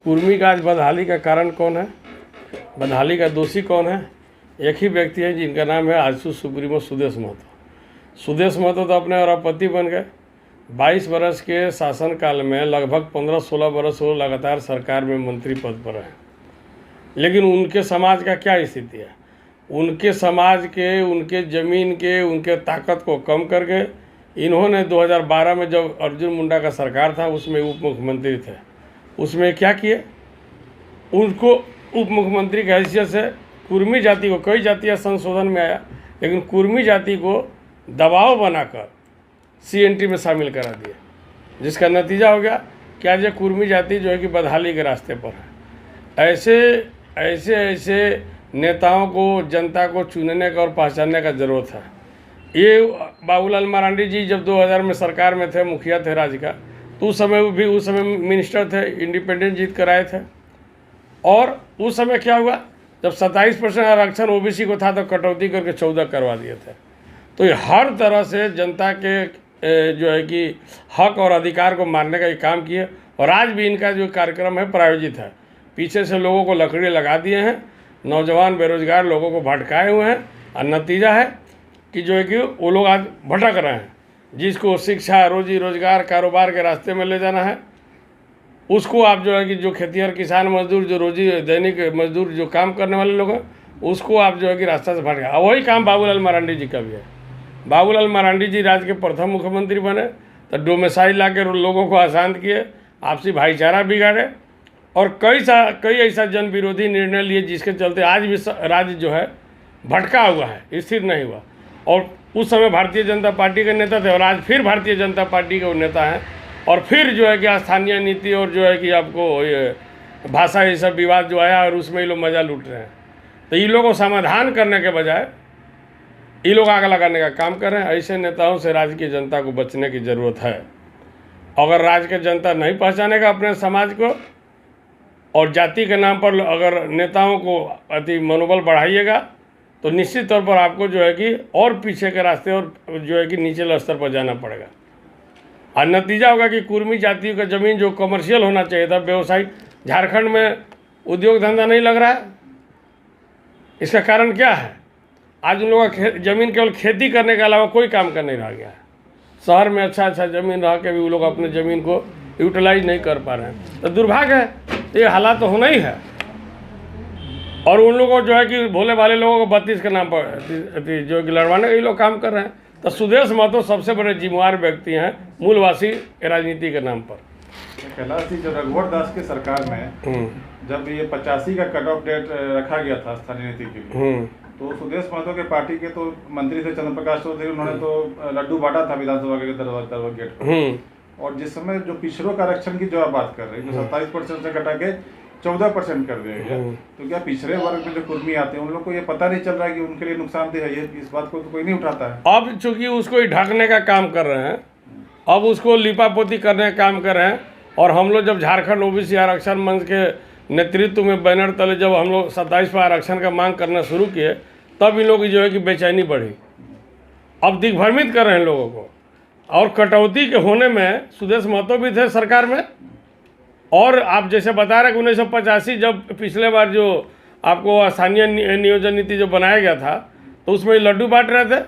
कुर्मी का आज बदहाली का कारण कौन है, बदहाली का दोषी कौन है? एक ही व्यक्ति है जिनका नाम है आजसू सुप्रीमो सुदेश महतो। सुदेश महतो तो अपने अरबपति बन गए। 22 वर्ष के शासनकाल में लगभग 15-16 वर्ष वो लगातार सरकार में मंत्री पद पर हैं, लेकिन उनके समाज का क्या स्थिति है? उनके समाज के, उनके ज़मीन के, उनके ताकत को कम करके इन्होंने 2012 में जब अर्जुन मुंडा का सरकार था उसमें उप मुख्यमंत्री थे, उसमें क्या किए? उनको उप मुख्यमंत्री की हैसियत से कुर्मी जाति को, कई जातियाँ संशोधन में आया, लेकिन कुर्मी जाति को दबाव बनाकर CNT में शामिल करा दिया, जिसका नतीजा हो गया कि आज ये कुर्मी जाति जो है कि बदहाली के रास्ते पर है। ऐसे नेताओं को, जनता को चुनने का और पहचानने का ज़रूरत है। ये बाबूलाल मरांडी जी जब 2000 में सरकार में थे, मुखिया थे राज्य का, तो उस समय मिनिस्टर थे, इंडिपेंडेंट जीत कर आए थे। और उस समय क्या हुआ, जब 27% आरक्षण OBC को था तो कटौती करके 14 करवा दिए थे। तो ये हर तरह से जनता के जो है कि हक और अधिकार को मारने का ये काम किए, और आज भी इनका जो कार्यक्रम है प्रायोजित है। पीछे से लोगों को लकड़ी लगा दिए हैं, नौजवान बेरोजगार लोगों को भटकाए हुए हैं, और नतीजा है कि जो है कि वो लोग आज भटक रहे हैं। जिसको शिक्षा, रोजी रोजगार, कारोबार के रास्ते में ले जाना है, उसको आप जो है कि जो खेतिहर किसान मजदूर, जो रोजी दैनिक मजदूर जो काम करने वाले लोग हैं, उसको आप जो है कि रास्ता से भटका। और वही काम बाबूलाल मरांडी जी का भी है। बाबूलाल मरांडी जी राज्य के प्रथम मुख्यमंत्री बने तो डोमिसाइल ला के लोगों को अशांत किए, आपसी भाईचारा बिगाड़े, और कई ऐसा जन विरोधी निर्णय लिए जिसके चलते आज भी राज्य जो है भटका हुआ है, स्थिर नहीं हुआ। और उस समय भारतीय जनता पार्टी के नेता थे, और आज फिर भारतीय जनता पार्टी के वो नेता हैं, और फिर जो है कि स्थानीय नीति और जो है कि आपको ये भाषा, ये सब विवाद जो आया और उसमें ये लोग मज़ा लूट रहे हैं। तो इन लोगों को समाधान करने के बजाय ये लोग आग लगाने का काम कर रहे हैं। ऐसे नेताओं से राज्य की जनता को बचने की ज़रूरत है। अगर राज्य की जनता नहीं पहचानेगा अपने समाज को, और जाति के नाम पर अगर नेताओं को अति मनोबल बढ़ाइएगा, तो निश्चित तौर पर आपको जो है कि और पीछे के रास्ते और जो है कि नीचे स्तर पर जाना पड़ेगा। और नतीजा होगा कि कुर्मी जाति का ज़मीन जो कमर्शियल होना चाहिए था, व्यवसायिक, झारखंड में उद्योग धंधा नहीं लग रहा है। इसका कारण क्या है? आज उन लोगों का ज़मीन केवल खेती करने के अलावा कोई काम कर नहीं रह गया है। शहर में अच्छा ज़मीन रह के भी वो लोग अपने ज़मीन को यूटिलाइज नहीं कर पा रहे हैं। तो दुर्भाग्य है, ये हालात तो होना ही है। और उन लोगों को जो है कि भोले भाले लोगों को 32 के नाम पर जो कि लड़वाने के लोग काम कर रहे हैं। तो सुदेश महतो सबसे बड़े जिम्मेवार व्यक्ति हैं मूलवासी राजनीति के नाम पर। कैलाश जी, जब रघुवर दास की सरकार में जब ये 85 का कट ऑफ डेट रखा गया था स्थानीय नीति के लिए, तो सुदेश महतो के पार्टी के तो मंत्री थे चंद्र प्रकाश चौधरी, उन्होंने तो लड्डू बांटा था विधानसभा के दरवाजे गेट पर। और जिस समय जो पिछड़ों का आरक्षण की जो आप बात कर रहे हैं, जो 27% से घटा के 14% कर दिया गया, तो क्या पिछड़े वर्ग में जो कुर्मी आते हैं उन लोग को ये पता नहीं चल रहा है कि उनके लिए नुकसानदेह है? ये इस बात को तो कोई नहीं उठाता है। अब चूंकि उसको ढकने का काम कर रहे हैं, अब उसको लिपापोती करने का काम कर रहे हैं। और हम लोग जब झारखंड OBC आरक्षण मंच के नेतृत्व में बैनर तले जब हम लोग 27 पर आरक्षण का मांग करना शुरू किए, तब इन लोगों की जो है कि बेचैनी बढ़ी। अब दिग्भ्रमित कर रहे हैं लोगों को। और कटौती के होने में सुदेश महतो भी थे सरकार में। और आप जैसे बता रहे कि 1985 जब पिछले बार जो आपको स्थानीय नियोजन नीति जो बनाया गया था, तो उसमें लड्डू बांट रहे थे।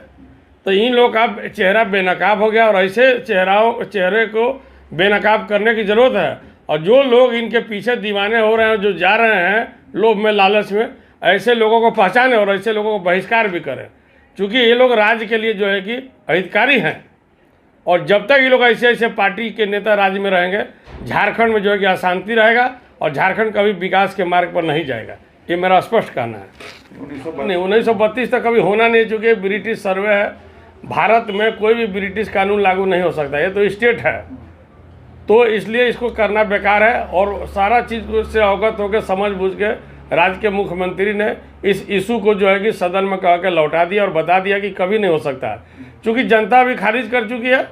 तो इन लोग का चेहरा बेनकाब हो गया, और ऐसे चेहरे को बेनकाब करने की ज़रूरत है। और जो लोग इनके पीछे दीवाने हो रहे हैं, जो जा रहे हैं लोभ में, लालच में, ऐसे लोगों को पहचाने और ऐसे लोगों को बहिष्कार भी करें, क्योंकि ये लोग राज्य के लिए जो है कि हितकारी हैं। और जब तक ये लोग ऐसे पार्टी के नेता राज्य में रहेंगे, झारखंड में जो है कि अशांति रहेगा, और झारखंड कभी विकास के मार्ग पर नहीं जाएगा। ये मेरा स्पष्ट कहना है। 1932 तक कभी होना नहीं, चूँकि ब्रिटिश सर्वे है। भारत में कोई भी ब्रिटिश कानून लागू नहीं हो सकता, ये तो स्टेट है। तो इसलिए इसको करना बेकार है। और सारा चीज़ से अवगत होकर समझ बूझ के राज्य के मुख्यमंत्री ने इस इशू को जो है कि सदन में कह के लौटा दिया, और बता दिया कि कभी नहीं हो सकता है, क्योंकि जनता भी खारिज कर चुकी है,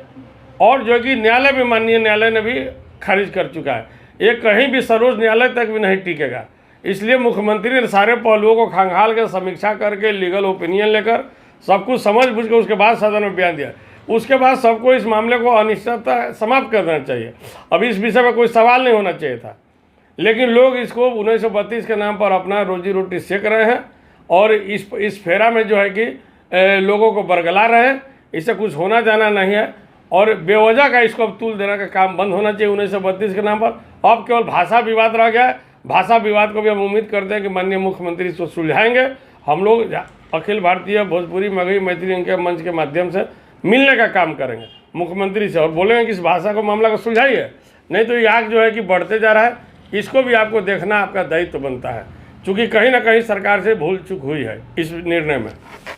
और जो है कि न्यायालय भी, माननीय न्यायालय ने भी खारिज कर चुका है। ये कहीं भी सर्वोच्च न्यायालय तक भी नहीं टिकेगा। इसलिए मुख्यमंत्री ने सारे पहलुओं को खंगाल के समीक्षा करके, लीगल ओपिनियन लेकर, सब कुछ समझ बूझ के उसके बाद सदन में बयान दिया। उसके बाद सबको इस मामले को अनिश्चितता समाप्त कर देना चाहिए। अब इस विषय में कोई सवाल नहीं होना चाहिए था। लेकिन लोग इसको 1932 के नाम पर अपना रोजी रोटी सेक रहे हैं और इस फेरा में जो है कि लोगों को बरगला रहे हैं। इससे कुछ होना जाना नहीं है और बेवजह का इसको अब तूल देने का काम बंद होना चाहिए 1932 के नाम पर। अब केवल भाषा विवाद रह गया है। भाषा विवाद को भी हम उम्मीद करते हैं कि माननीय मुख्यमंत्री इसको सुलझाएंगे। हम लोग अखिल भारतीय भोजपुरी मगही मैथिली अंक मंच के माध्यम से मिलने का काम करेंगे मुख्यमंत्री से और बोलेंगे कि इस भाषा को मामला को सुलझाइए, नहीं तो ये आग जो है कि बढ़ते जा रहा है। इसको भी आपको देखना आपका दायित्व बनता है, क्योंकि कहीं ना कहीं सरकार से भूल चूक हुई है इस निर्णय में।